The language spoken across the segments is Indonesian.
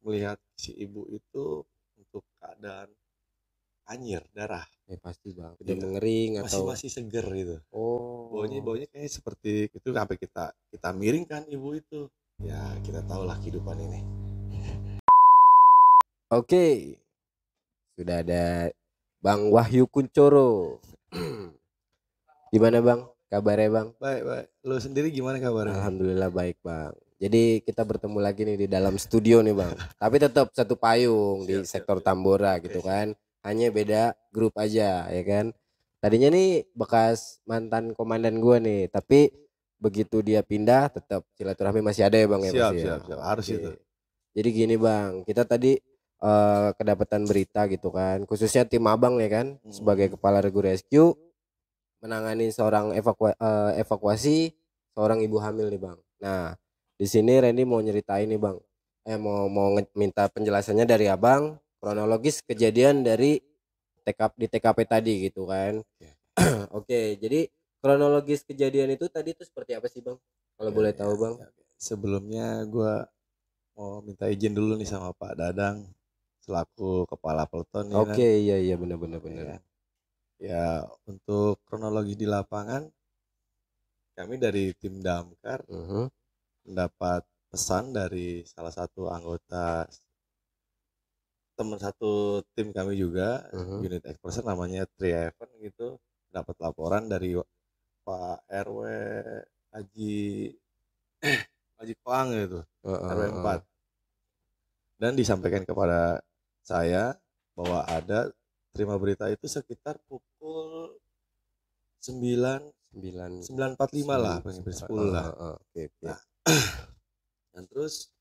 melihat si ibu itu untuk keadaan anjir darah. Ya pasti bang. Udah Iya, mengering masih atau masih seger gitu. Baunya oh. baunya kayak seperti itu sampai kita miringkan ibu itu. Ya kita tahulah kehidupan ini. Oke, sudah ada Bang Wahyu Kuncoro. Gimana bang? Kabarnya bang? Baik baik. Lu sendiri gimana kabarnya nih? Alhamdulillah baik bang. Jadi kita bertemu lagi nih di dalam studio nih bang. Tapi tetap satu payung di Siap siap sektor siap. Tambora Oke gitu siap. kan. Hanya beda grup aja ya kan. Tadinya nih bekas mantan komandan gua nih. Tapi begitu dia pindah tetap silaturahmi masih ada ya bang ya Siap pasti ya. siap siap. Harus itu. Oke. Jadi gini bang. Kita tadi kedapatan berita gitu kan. Khususnya tim abang ya kan. Sebagai Mm-mm. kepala regu rescue menangani seorang evakuasi seorang ibu hamil nih bang. Nah di sini Randy mau nyeritain nih bang, minta penjelasannya dari abang kronologis kejadian dari TKP tadi gitu kan. Oke. Oke, jadi kronologis kejadian itu tadi itu seperti apa sih bang? Kalau Ya, boleh ya, tahu bang? ya. Sebelumnya gue mau minta izin dulu nih sama Pak Dadang selaku kepala peleton ya kan. Oke, iya iya benar benar Ya, benar. kan? Ya, untuk kronologi di lapangan kami dari tim Damkar Mhm, mendapat pesan dari salah satu anggota teman satu tim kami juga mhm. unit Expression namanya Triaven gitu, dapat laporan dari Pak RW Haji Haji Koang gitu, RW Heeh, 4, heeh. dan disampaikan kepada saya bahwa ada terima berita itu sekitar pukul 9 9 9.45 lah, paling 10 lah. Oke oke. Nah, dan terus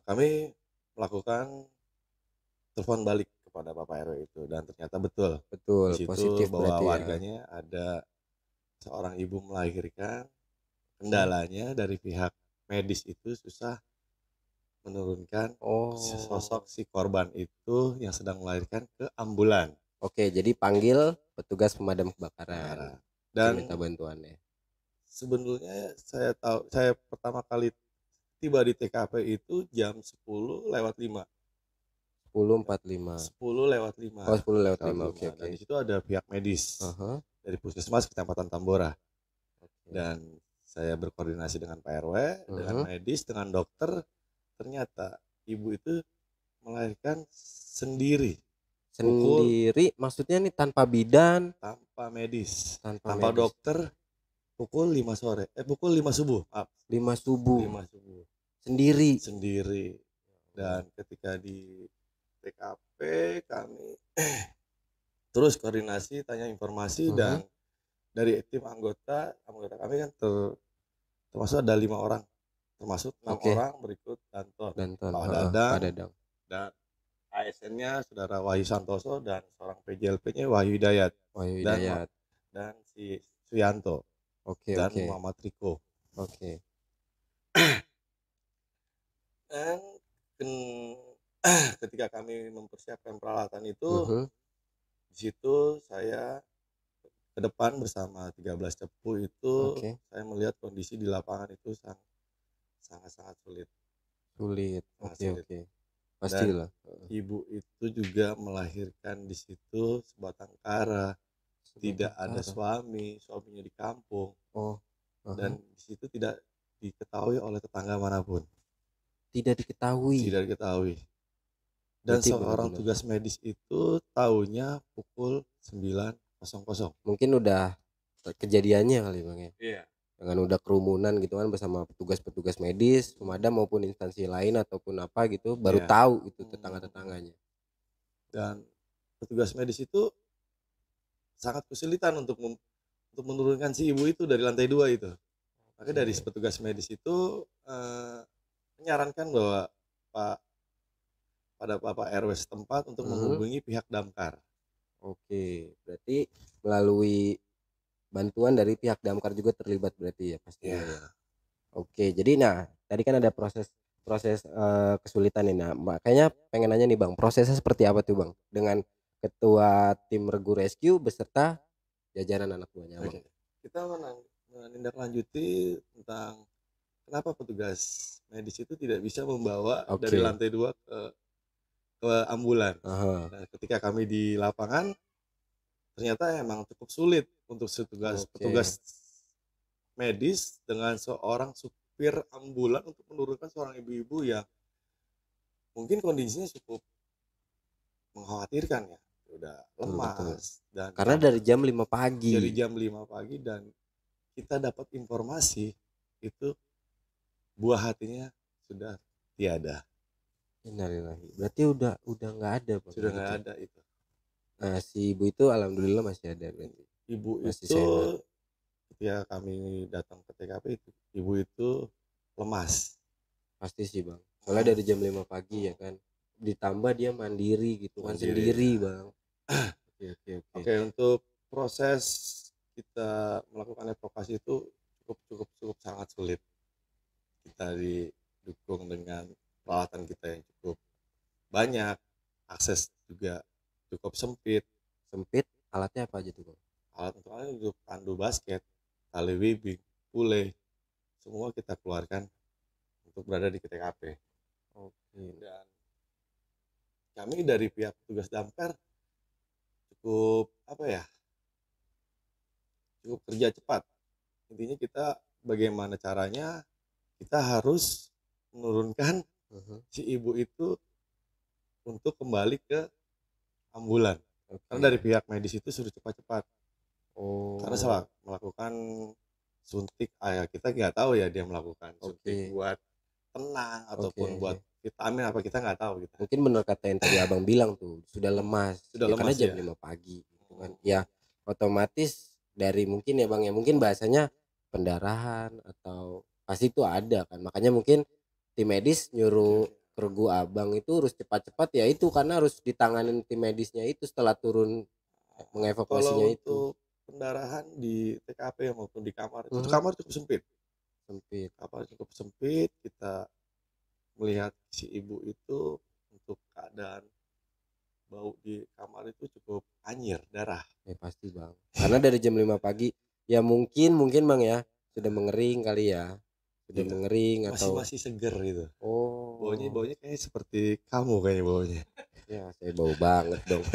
kami melakukan telepon balik kepada Bapak RW itu, dan ternyata betul Betul, di situ positif bahwa berarti ya. warganya ada seorang ibu melahirkan, Hmm. kendalanya dari pihak medis itu susah menurunkan sosok Oh. si korban itu yang sedang melahirkan ke ambulan. Oke, jadi panggil petugas pemadam kebakaran Nah, untuk dan minta bantuannya. sebenarnya saya pertama kali tiba di TKP itu jam 10:05. 10.45. 10:05. Oh, 10.05. Oke, 10:05. Dan oke. di situ ada pihak medis Aha. dari Puskesmas Kecamatan Tambora. Oke. Dan saya berkoordinasi dengan Pak RW, dengan Mhm. medis, dengan dokter. Ternyata ibu itu melahirkan sendiri. Pukul Sendiri maksudnya nih tanpa bidan, tanpa medis, tanpa tanpa medis. dokter, pukul 5 sore. Pukul 5 subuh. Maaf, 5 subuh 5 subuh. sendiri. Sendiri. Allah. Dan ketika di TKP kami terus koordinasi, tanya informasi, Mhm. dan dari tim anggota kami kan termasuk ada 5 orang, termasuk 6 Oke. orang berikut Danton Danton. Pak Heeh, Pak Dadang Dadang. dan ASN-nya saudara Wahyu Santoso dan seorang PJLP-nya Wahyu Hidayat Wahyu dan Hidayat. dan si Suyanto Oke, dan oke. Muhammad Riko. Oke. Dan ketika kami mempersiapkan peralatan itu, Mhm. di situ saya ke depan bersama 13 cepu itu, Oke. saya melihat kondisi di lapangan itu sangat-sangat sulit, Sulit. sangat Oke, sulit. oke. Dan Pastilah. Heeh. ibu itu juga melahirkan di situ sebatang kara, tidak Sebatang ada kara. suaminya di kampung, Oh. dan Aha. di situ tidak diketahui oleh tetangga manapun, Tidak diketahui. tidak diketahui. Dan Berarti seorang benar-benar tugas medis itu tahunya pukul 9.00. mungkin udah kejadiannya kali bang ya, Iya. dengan udah kerumunan gitu kan bersama petugas-petugas medis pemadam maupun instansi lain ataupun apa gitu baru Iya. tahu itu tetangga-tetangganya. Dan petugas medis itu sangat kesulitan untuk menurunkan si ibu itu dari lantai 2 itu. Maka dari Oke. petugas medis itu menyarankan bahwa Pak pada Bapak RW setempat untuk Mhm. menghubungi pihak damkar. Oke, berarti melalui bantuan dari pihak damkar juga terlibat berarti ya pastinya Ya, ya. Oke, jadi nah tadi kan ada proses proses kesulitan nih. Nah, makanya pengen nanya nih Bang, prosesnya seperti apa tuh Bang? Dengan ketua tim Regu Rescue beserta jajaran anak buahnya Bang. oke. Kita menindaklanjuti tentang kenapa petugas medis itu tidak bisa membawa Oke. dari lantai 2 ke ambulan. Aha. Nah, ketika kami di lapangan ternyata emang cukup sulit untuk petugas medis dengan seorang supir ambulan untuk menurunkan seorang ibu-ibu yang mungkin kondisinya cukup mengkhawatirkan ya, udah lemas dan Karena dari jam 5 pagi. dari jam 5 pagi dan kita dapat informasi itu buah hatinya sudah tiada. Innalillahi. Berarti udah nggak ada Bang. Sudah nggak ada itu. Nah, si ibu itu alhamdulillah masih ada berarti. Ibu Masih itu sehat. ketika kami datang ke TKP itu, ibu itu lemas. Pasti sih Bang. Soalnya dari jam 5 pagi ya kan. Ditambah dia mandiri gitu kan, sendiri ya. Bang. Oke, untuk proses kita melakukan evakuasi itu cukup sangat sulit. Kita didukung dengan peralatan kita yang cukup banyak, akses juga cukup sempit. Alatnya apa aja tuh Bang? Alat untuk tandu basket, tali wibing, pule, semua kita keluarkan untuk berada di TKP. Oke. Dan kami dari pihak petugas damkar cukup cukup kerja cepat. Intinya kita bagaimana caranya kita harus menurunkan si ibu itu untuk kembali ke ambulan. Karena dari pihak medis itu suruh cepat-cepat. Karena salah melakukan suntik, kita nggak tahu ya dia melakukan suntik buat tenang ataupun buat vitamin apa, kita nggak tahu gitu. Mungkin benar kata yang tadi Abang bilang tuh, sudah lemas. Karena jam 5 pagi gitu kan. Ya otomatis dari mungkin ya Bang ya, mungkin bahasanya pendarahan atau pasti itu ada kan. Makanya mungkin tim medis nyuruh regu Abang itu harus cepat-cepat ya, itu karena harus ditanganin tim medisnya itu setelah turun mengevakuasinya. Kalau itu untuk pendarahan di TKP maupun di kamar itu kamar cukup sempit. Kamar cukup sempit, kita melihat si ibu itu untuk keadaan bau di kamar itu cukup anyir darah. Ya pasti Bang. Karena dari jam 5 pagi ya mungkin Bang ya sudah mengering kali ya. Sudah mengering atau masih seger gitu. Oh. Baunya kayak seperti kamu kayaknya baunya. Ya, saya bau banget dong.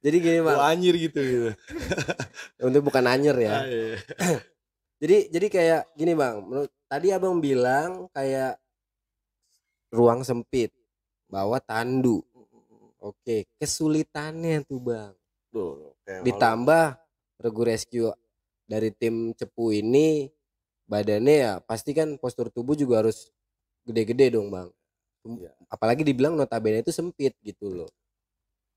Jadi gini Bang. Bau anyir gitu. Untuk bukan anyir ya. Iya. Jadi kayak gini Bang, menurut tadi Abang bilang kayak ruang sempit, bawa tandu. Oke, kesulitannya tuh Bang. Ditambah regu rescue dari tim cepu ini badannya ya pasti kan postur tubuh juga harus gede-gede dong Bang. Apalagi dibilang notabene itu sempit gitu loh.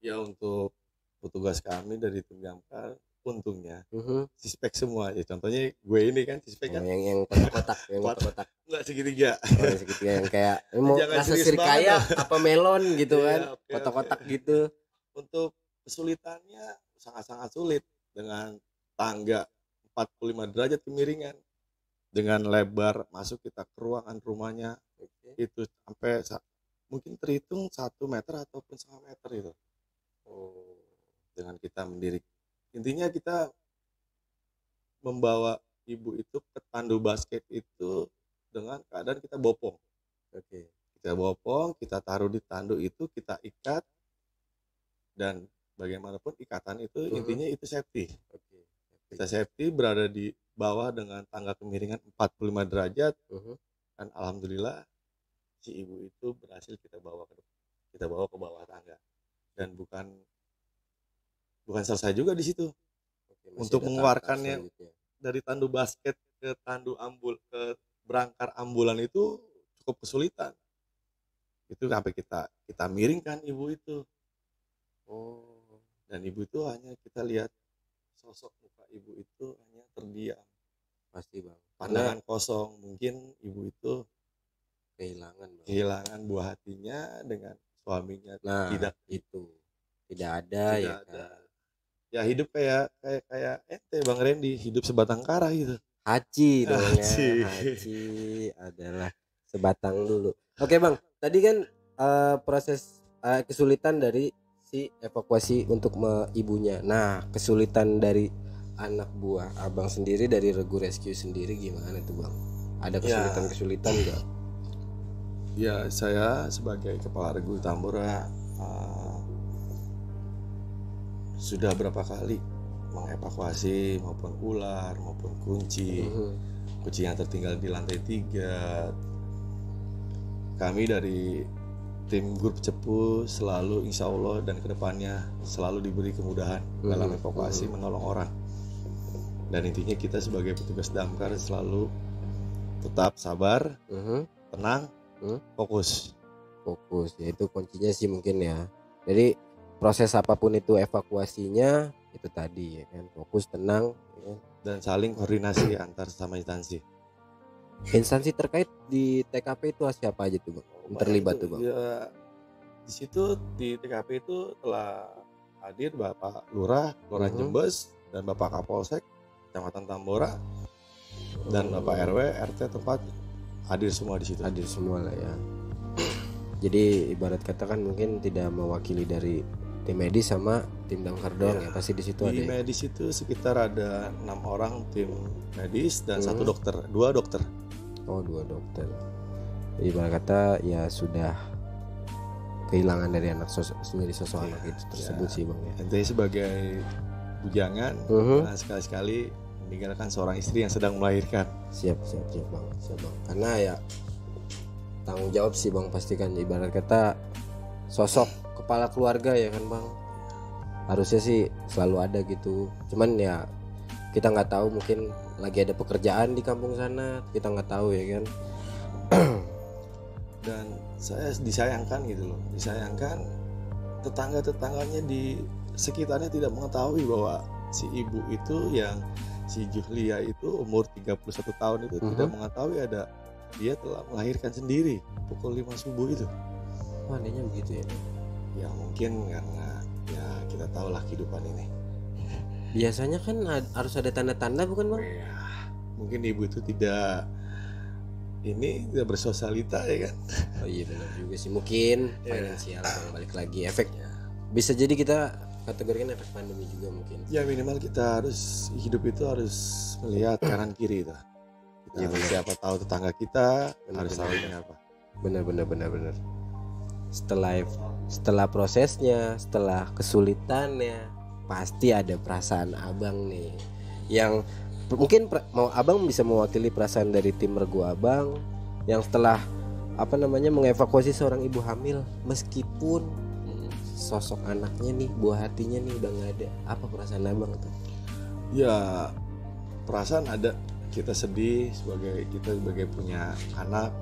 Ya untuk petugas kami dari tim damkar untungnya sispek semua ya, contohnya gue ini kan sispek kan yang kotak-kotak enggak segitiga. Segitiga yang kayak mau rasa sirikaya apa melon gitu kan, kotak-kotak gitu. Untuk kesulitannya sangat-sangat sulit dengan tangga 45 derajat kemiringan, dengan lebar masuk kita ke ruangan rumahnya itu sampai mungkin terhitung 1 meter ataupun setengah meter itu. Dengan kita mendiri, intinya kita membawa ibu itu ke tandu basket itu dengan keadaan kita bopong. Kita bopong, kita taruh di tandu itu, kita ikat, dan bagaimanapun ikatan itu intinya itu safety. Kita safety berada di bawah dengan tangga kemiringan 45 derajat, dan alhamdulillah si ibu itu berhasil kita bawa ke bawah tangga. Dan bukan selesai juga di situ. Untuk mengeluarkannya dari tandu basket ke tandu ke berangkar ambulan itu cukup kesulitan. Itu sampai kita miringkan ibu itu. Dan ibu itu hanya kita lihat sosok muka ibu itu hanya terdiam. Pasti Bang. Pandangan kosong, mungkin ibu itu kehilangan buah hatinya dengan suaminya. Tidak ada. Ya hidup kayak ente Bang Randy, hidup sebatang kara gitu. Haji dong ya. Haji adalah sebatang dulu. Oke Bang, tadi kan proses kesulitan dari si evakuasi untuk ibunya. Nah, kesulitan dari anak buah Abang sendiri dari regu rescue sendiri gimana tuh Bang? Ada Ya, kesulitan-kesulitan nggak? ya saya sebagai kepala regu Tambora sudah berapa kali mengevakuasi maupun ular maupun kunci yang tertinggal di lantai 3. Kami dari tim grup Cepu selalu insya Allah dan kedepannya selalu diberi kemudahan dalam evakuasi menolong orang. Dan intinya kita sebagai petugas damkar selalu tetap sabar, tenang, fokus. Ya itu kuncinya sih mungkin ya. Jadi proses apapun itu evakuasinya itu tadi ya kan, fokus, tenang ya kan? Dan saling koordinasi antar sesama instansi. Instansi terkait di TKP itu siapa aja tuh Bang? Terlibat tuh Bang? Ya, di situ di TKP itu telah hadir Bapak Lurah, Kelurahan Jembes, dan Bapak Kapolsek Kecamatan Tambora, dan Bapak RW, RT tempat hadir semua di situ. Hadir semua lah ya. Jadi ibarat kata kan mungkin tidak mewakili dari tim medis sama tim damkar doang ya, pasti di situ ada. Di medis itu sekitar ada 6 orang tim medis dan 1 dokter, 2 dokter. Oh 2 dokter. Jadi ibarat kata ya sudah kehilangan dari sosok anak itu tersebut sih Bang ya. Intinya sebagai bujangan, sekali-sekali meninggalkan seorang istri yang sedang melahirkan. Siap Bang. Karena ya tanggung jawab sih Bang, pastikan ibarat kata sosok kepala keluarga ya kan Bang, harusnya sih selalu ada gitu. Cuman ya kita nggak tahu, mungkin lagi ada pekerjaan di kampung sana, kita nggak tahu ya kan. Dan saya disayangkan gitu loh, tetangga-tetangganya di sekitarnya tidak mengetahui bahwa si ibu itu yang si Juhlia itu umur 31 tahun itu tidak mengetahui ada dia telah melahirkan sendiri pukul 5 subuh itu. Adanya begitu ya? Ya mungkin karena ya kita tahulah kehidupan ini. Biasanya kan harus ada tanda-tanda bukan Bang? Ya, mungkin ibu itu tidak bersosialita ya kan. Oh iya benar juga sih, mungkin finansial Bang, balik lagi efek. Bisa jadi kita kategorikan efek pandemi juga mungkin. Ya minimal kita harus hidup itu harus melihat kanan kiri itu. Ya, siapa tahu tetangga kita harus tahu ini apa. Benar. Setelah prosesnya, setelah kesulitannya, pasti ada perasaan Abang nih yang mungkin mau Abang bisa mewakili perasaan dari tim regu Abang yang setelah mengevakuasi seorang ibu hamil, meskipun sosok anaknya nih, buah hatinya nih udah nggak ada. Apa perasaan Abang tuh? Ya perasaan ada. Kita sedih sebagai punya anak,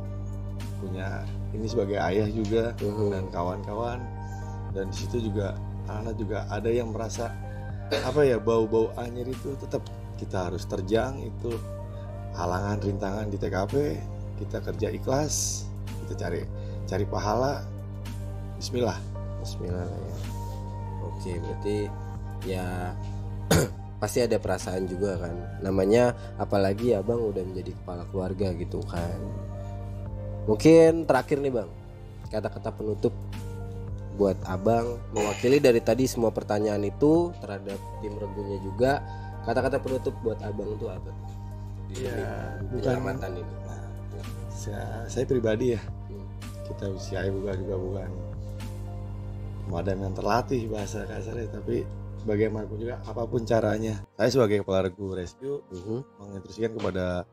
punya ini sebagai ayah juga dan kawan-kawan. Dan di situ juga anak-anak juga ada yang merasa bau-bau anyir itu tetap kita harus terjang itu halangan rintangan di TKP. Kita kerja ikhlas, kita cari pahala. Bismillah ya. Oke, berarti ya pasti ada perasaan juga kan, namanya apalagi Abang udah menjadi kepala keluarga gitu kan. Mungkin terakhir nih Bang, kata-kata penutup buat Abang, mewakili dari tadi semua pertanyaan itu terhadap tim regunya juga. Kata-kata penutup buat Abang tuh apa? Penyelamatan ini. Saya pribadi ya, kita usia juga bukan pemadam yang terlatih bahasa kasarnya, tapi bagaimanapun juga apapun caranya, saya sebagai kepala regu rescue menginstruksikan kepada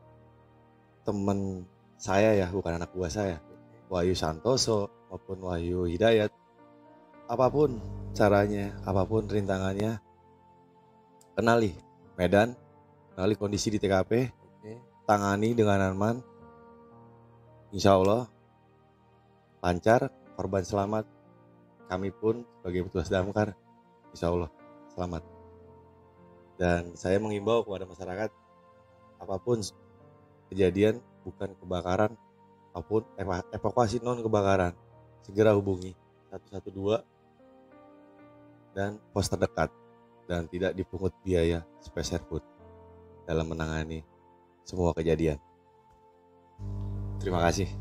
teman saya ya, bukan anak buah saya, Wahyu Santoso maupun Wahyu Hidayat, apapun caranya, apapun rintangannya, kenali medan, kenali kondisi di TKP, tangani dengan aman, insya Allah lancar, korban selamat, kami pun sebagai petugas damkar insya Allah selamat. Dan saya mengimbau kepada masyarakat, apapun kejadian, bukan kebakaran maupun evakuasi non kebakaran, segera hubungi 112 dan pos terdekat dan tidak dipungut biaya sepeser pun dalam menangani semua kejadian. Terima kasih.